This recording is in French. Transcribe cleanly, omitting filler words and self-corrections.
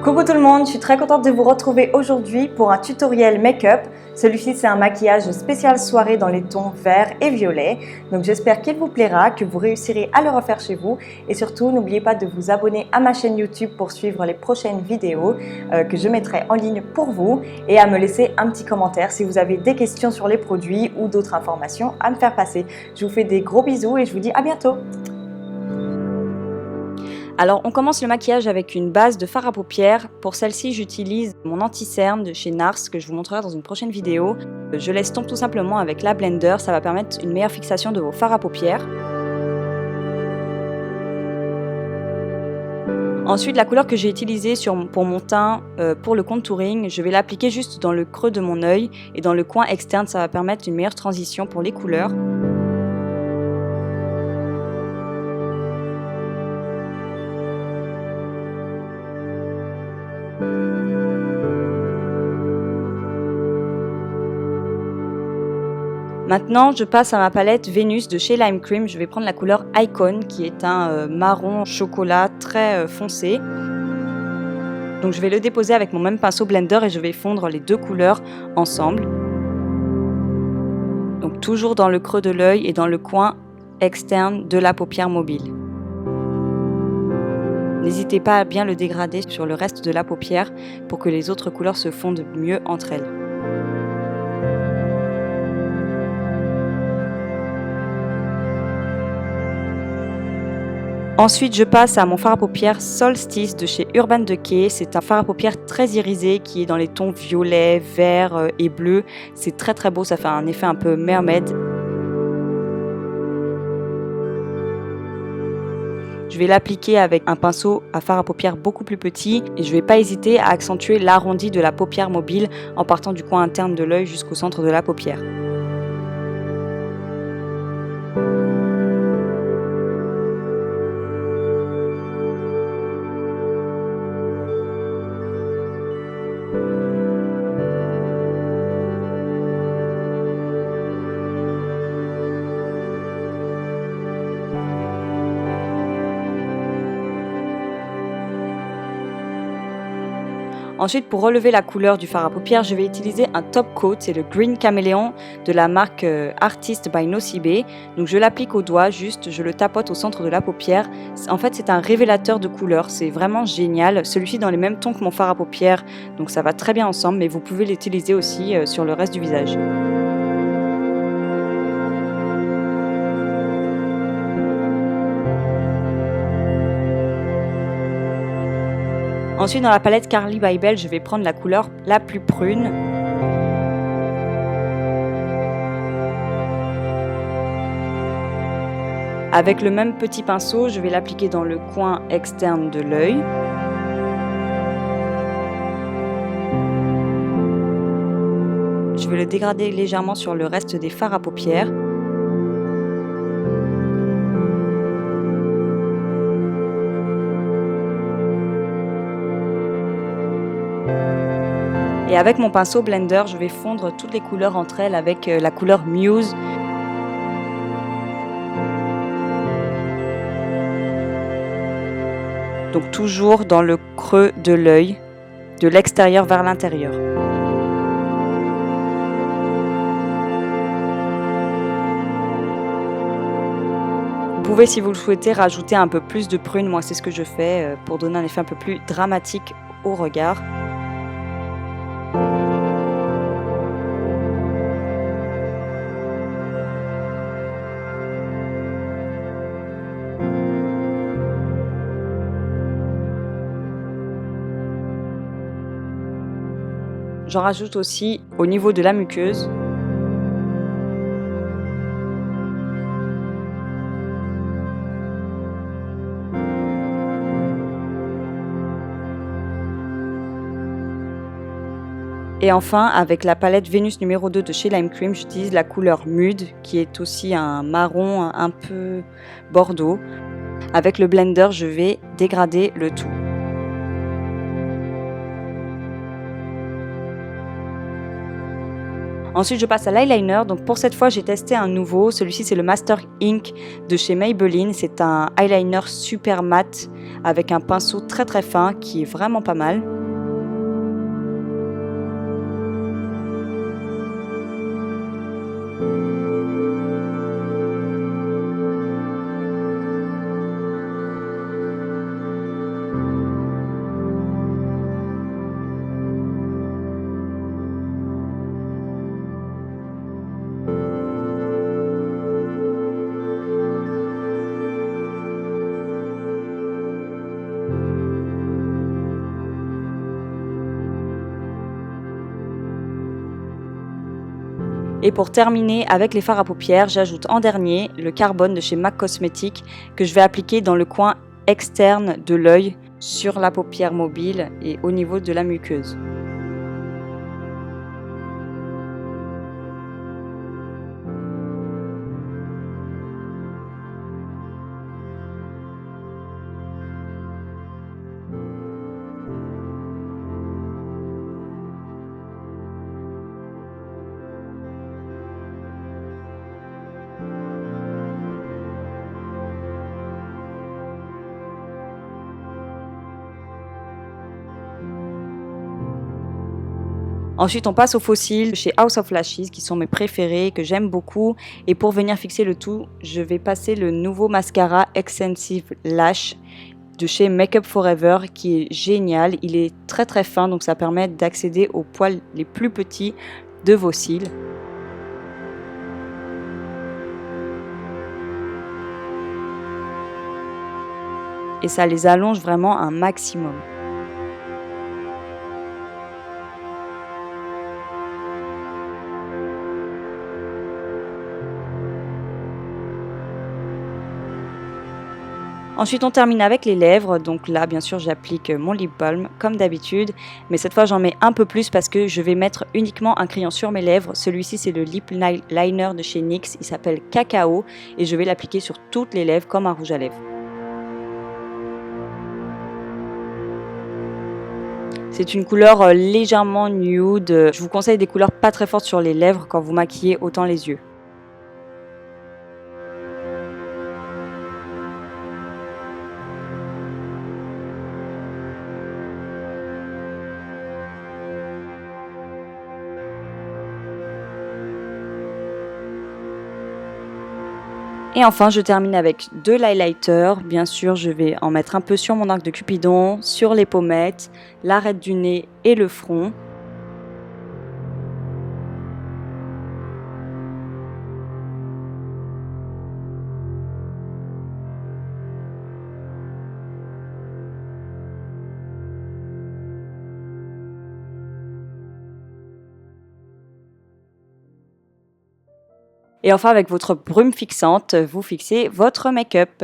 Coucou tout le monde, je suis très contente de vous retrouver aujourd'hui pour un tutoriel make-up. Celui-ci c'est un maquillage spécial soirée dans les tons vert et violet. Donc j'espère qu'il vous plaira, que vous réussirez à le refaire chez vous. Et surtout n'oubliez pas de vous abonner à ma chaîne YouTube pour suivre les prochaines vidéos que je mettrai en ligne pour vous. Et à me laisser un petit commentaire si vous avez des questions sur les produits ou d'autres informations à me faire passer. Je vous fais des gros bisous et je vous dis à bientôt. Alors on commence le maquillage avec une base de fard à paupières. Pour celle-ci j'utilise mon anti-cerne de chez NARS que je vous montrerai dans une prochaine vidéo. Je l'estompe tout simplement avec la blender, ça va permettre une meilleure fixation de vos fards à paupières. Ensuite la couleur que j'ai utilisée pour mon teint pour le contouring, je vais l'appliquer juste dans le creux de mon œil et dans le coin externe, ça va permettre une meilleure transition pour les couleurs. Maintenant, je passe à ma palette Venus de chez Lime Cream. Je vais prendre la couleur Icon qui est un marron chocolat très foncé. Donc je vais le déposer avec mon même pinceau blender et je vais fondre les deux couleurs ensemble. Donc toujours dans le creux de l'œil et dans le coin externe de la paupière mobile. N'hésitez pas à bien le dégrader sur le reste de la paupière pour que les autres couleurs se fondent mieux entre elles. Ensuite, je passe à mon fard à paupières Solstice de chez Urban Decay. C'est un fard à paupières très irisé qui est dans les tons violet, vert et bleu. C'est très très beau, ça fait un effet un peu mermaid. Je vais l'appliquer avec un pinceau à fard à paupières beaucoup plus petit et je ne vais pas hésiter à accentuer l'arrondi de la paupière mobile en partant du coin interne de l'œil jusqu'au centre de la paupière. Ensuite, pour relever la couleur du fard à paupières, je vais utiliser un top coat, c'est le Green Caméléon de la marque Artist by Nocibe. Donc je l'applique au doigt, juste je le tapote au centre de la paupière. En fait, c'est un révélateur de couleurs, c'est vraiment génial. Celui-ci dans les mêmes tons que mon fard à paupières, donc ça va très bien ensemble, mais vous pouvez l'utiliser aussi sur le reste du visage. Ensuite, dans la palette Carly by Belle, je vais prendre la couleur la plus prune. Avec le même petit pinceau, je vais l'appliquer dans le coin externe de l'œil. Je vais le dégrader légèrement sur le reste des fards à paupières. Et avec mon pinceau blender, je vais fondre toutes les couleurs entre elles avec la couleur Muse. Donc toujours dans le creux de l'œil, de l'extérieur vers l'intérieur. Vous pouvez, si vous le souhaitez, rajouter un peu plus de prune. Moi, c'est ce que je fais pour donner un effet un peu plus dramatique au regard. J'en rajoute aussi au niveau de la muqueuse. Et enfin, avec la palette Venus numéro 2 de chez Lime Cream, j'utilise la couleur Mude, qui est aussi un marron un peu bordeaux. Avec le blender, je vais dégrader le tout. Ensuite, je passe à l'eyeliner. Donc pour cette fois, j'ai testé un nouveau. Celui-ci, c'est le Master Ink de chez Maybelline. C'est un eyeliner super mat avec un pinceau très très fin qui est vraiment pas mal. Et pour terminer avec les fards à paupières, j'ajoute en dernier le Carbone de chez MAC Cosmetics que je vais appliquer dans le coin externe de l'œil, sur la paupière mobile et au niveau de la muqueuse. Ensuite, on passe aux faux cils chez House of Lashes qui sont mes préférés, que j'aime beaucoup. Et pour venir fixer le tout, je vais passer le nouveau mascara Extensive Lash de chez Makeup Forever qui est génial. Il est très très fin, donc ça permet d'accéder aux poils les plus petits de vos cils. Et ça les allonge vraiment un maximum. Ensuite, on termine avec les lèvres. Donc là, bien sûr, j'applique mon lip balm comme d'habitude. Mais cette fois, j'en mets un peu plus parce que je vais mettre uniquement un crayon sur mes lèvres. Celui-ci, c'est le lip liner de chez NYX. Il s'appelle Cacao et je vais l'appliquer sur toutes les lèvres comme un rouge à lèvres. C'est une couleur légèrement nude. Je vous conseille des couleurs pas très fortes sur les lèvres quand vous maquillez autant les yeux. Et enfin, je termine avec de l'highlighter. Bien sûr, je vais en mettre un peu sur mon arc de Cupidon, sur les pommettes, l'arête du nez et le front. Et enfin, avec votre brume fixante, vous fixez votre make-up.